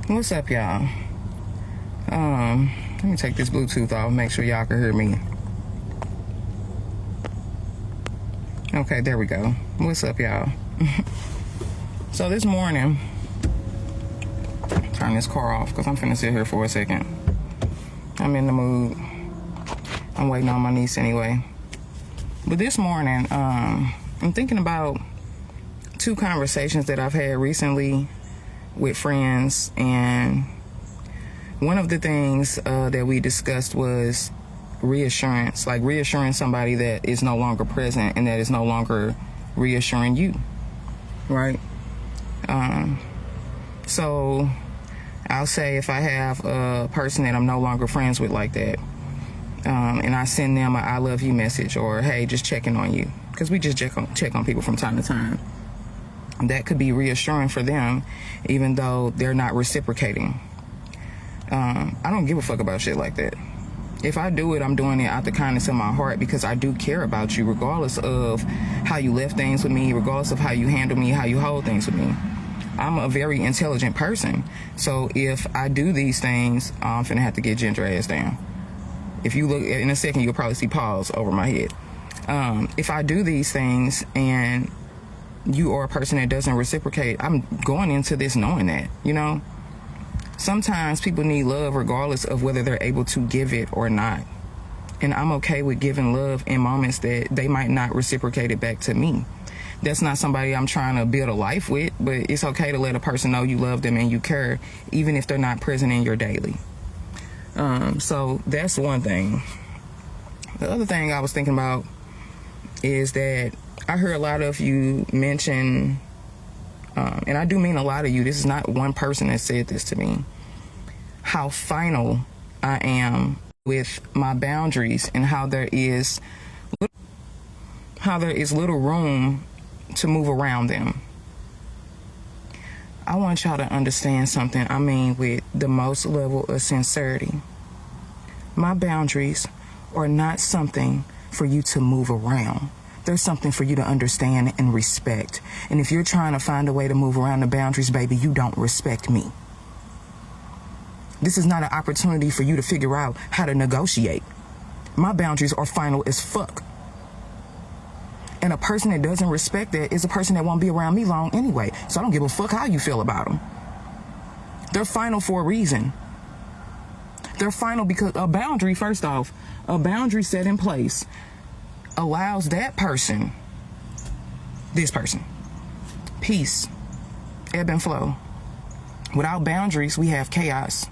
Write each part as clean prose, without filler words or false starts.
What's up, y'all? Let me take this Bluetooth off, make sure y'all can hear me. Okay, there we go. What's up, y'all? So this morning, turn this car off because I'm finna sit here for a second. I'm in the mood. I'm waiting on my niece anyway. But this morning, I'm thinking about two conversations that I've had recently with friends, and one of the things that we discussed was reassurance, like reassuring somebody that is no longer present and that is no longer reassuring you, right? So I'll say if I have a person that I'm no longer friends with like that, and I send them a I love you message, or hey, just checking on you, because we just check on people from time to time. That could be reassuring for them, even though they're not reciprocating. I don't give a fuck about shit like that. If I do it, I'm doing it out the kindness of my heart, because I do care about you, regardless of how you left things with me, regardless of how you handle me, how you hold things with me. I'm a very intelligent person. So if I do these things, I'm finna have to get ginger ass down. If you look in a second, you'll probably see paws over my head. If I do these things and you are a person that doesn't reciprocate, I'm going into this knowing that, you know? Sometimes people need love regardless of whether they're able to give it or not. And I'm okay with giving love in moments that they might not reciprocate it back to me. That's not somebody I'm trying to build a life with, but it's okay to let a person know you love them and you care, even if they're not present in your daily. So that's one thing. The other thing I was thinking about is that I heard a lot of you mention, and I do mean a lot of you, this is not one person that said this to me, how final I am with my boundaries, and how there is little room to move around them. I want y'all to understand something I mean with the most level of sincerity. My boundaries are not something for you to move around. There's something for you to understand and respect. And if you're trying to find a way to move around the boundaries, baby, you don't respect me. This is not an opportunity for you to figure out how to negotiate. My boundaries are final as fuck. And a person that doesn't respect that is a person that won't be around me long anyway. So I don't give a fuck how you feel about them. They're final for a reason. They're final because a boundary, first off, a boundary set in place allows that person, this person, peace, ebb and flow. Without boundaries, we have chaos.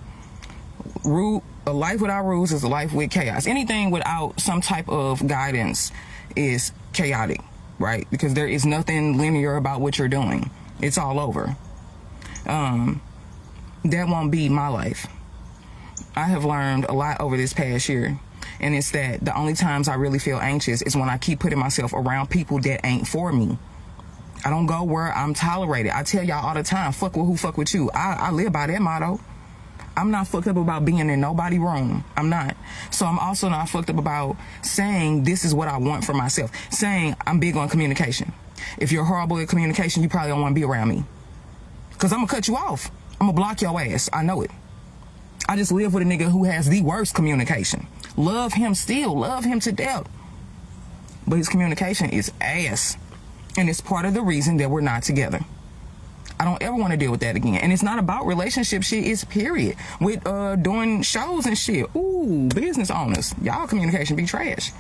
A life without rules is a life with chaos. Anything without some type of guidance is chaotic, right? Because there is nothing linear about what you're doing. It's all over. That won't be my life. I have learned a lot over this past year. And it's that the only times I really feel anxious is when I keep putting myself around people that ain't for me. I don't go where I'm tolerated. I tell y'all all the time, fuck with who fuck with you. I live by that motto. I'm not fucked up about being in nobody's room. I'm not. So I'm also not fucked up about saying this is what I want for myself. Saying I'm big on communication. If you're horrible at communication, you probably don't want to be around me. Because I'm going to cut you off. I'm going to block your ass. I know it. I just live with a nigga who has the worst communication. Love him still. Love him to death. But his communication is ass. And it's part of the reason that we're not together. I don't ever want to deal with that again. And it's not about relationship shit. It's period. With doing shows and shit. Ooh, business owners. Y'all communication be trash.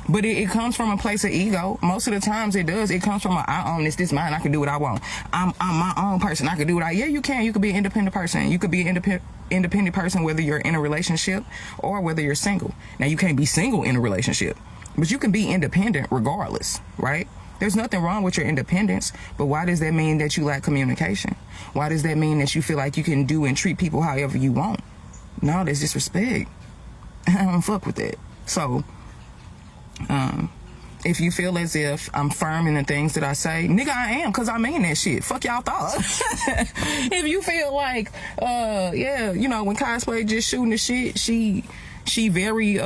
But it comes from a place of ego. Most of the times it does. It comes from I own this mine. I can do what I want. I'm my own person. I can do what yeah, you can. You could be an independent person. You could be an independent person whether you're in a relationship or whether you're single. Now, you can't be single in a relationship, but you can be independent regardless, right? There's nothing wrong with your independence, but why does that mean that you lack communication? Why does that mean that you feel like you can do and treat people however you want? No, that's disrespect. I don't fuck with that. So, if you feel as if I'm firm in the things that I say, nigga, I am, because I mean that shit. Fuck y'all thought. If you feel like, yeah, you know, when cosplay just shooting the shit, she very,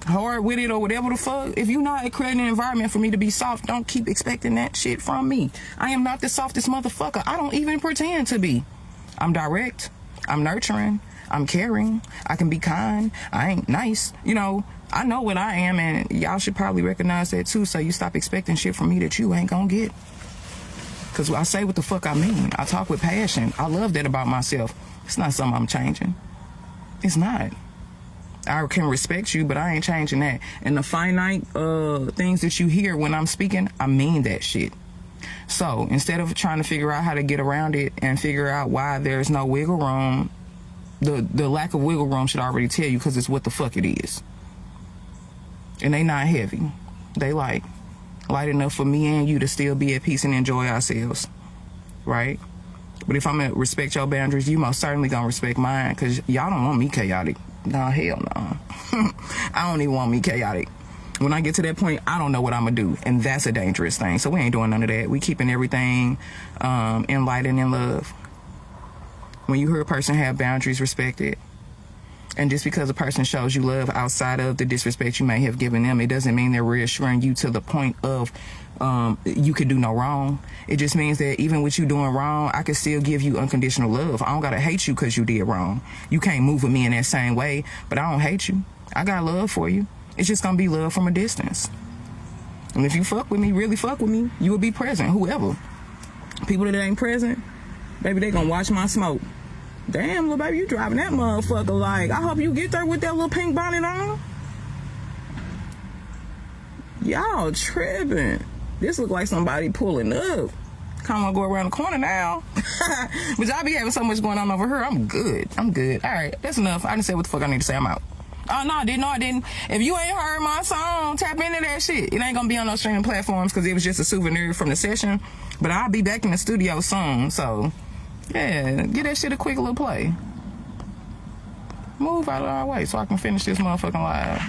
hard with it or whatever the fuck. If you're not creating an environment for me to be soft, don't keep expecting that shit from me. I am not the softest motherfucker. I don't even pretend to be. I'm direct. I'm nurturing. I'm caring. I can be kind. I ain't nice. You know, I know what I am, and y'all should probably recognize that too, so you stop expecting shit from me that you ain't gonna get. Because I say what the fuck I mean. I talk with passion. I love that about myself. It's not something I'm changing. It's not. I can respect you, but I ain't changing that. And the finite things that you hear when I'm speaking, I mean that shit. So instead of trying to figure out how to get around it and figure out why there's no wiggle room, the lack of wiggle room should already tell you, because it's what the fuck it is. And they not heavy. They light enough for me and you to still be at peace and enjoy ourselves, right? But if I'm gonna respect your boundaries, you most certainly gonna respect mine, because y'all don't want me chaotic. Nah, hell no. I don't even want me chaotic. When I get to that point, I don't know what I'm gonna do, and that's a dangerous thing. So we ain't doing none of that. We keeping everything in light and in love. When you hear a person have boundaries, respect it. And just because a person shows you love outside of the disrespect you may have given them, it doesn't mean they're reassuring you to the point of you could do no wrong. It just means that even with you doing wrong, I can still give you unconditional love. I don't gotta hate you because you did wrong. You can't move with me in that same way, but I don't hate you. I got love for you. It's just gonna be love from a distance. And if you fuck with me, really fuck with me, you will be present, whoever. People that ain't present, baby, they gonna watch my smoke. Damn, little baby, you driving that motherfucker like, I hope you get there with that little pink bonnet on. Y'all tripping. This look like somebody pulling up. Come on, go around the corner now. But y'all be having so much going on over here. I'm good. All right, that's enough. I done said what the fuck I need to say. I'm out. Oh, no, I didn't. If you ain't heard my song, tap into that shit. It ain't gonna be on those streaming platforms because it was just a souvenir from the session. But I'll be back in the studio soon, so yeah, give that shit a quick little play. Move out of our way so I can finish this motherfucking live.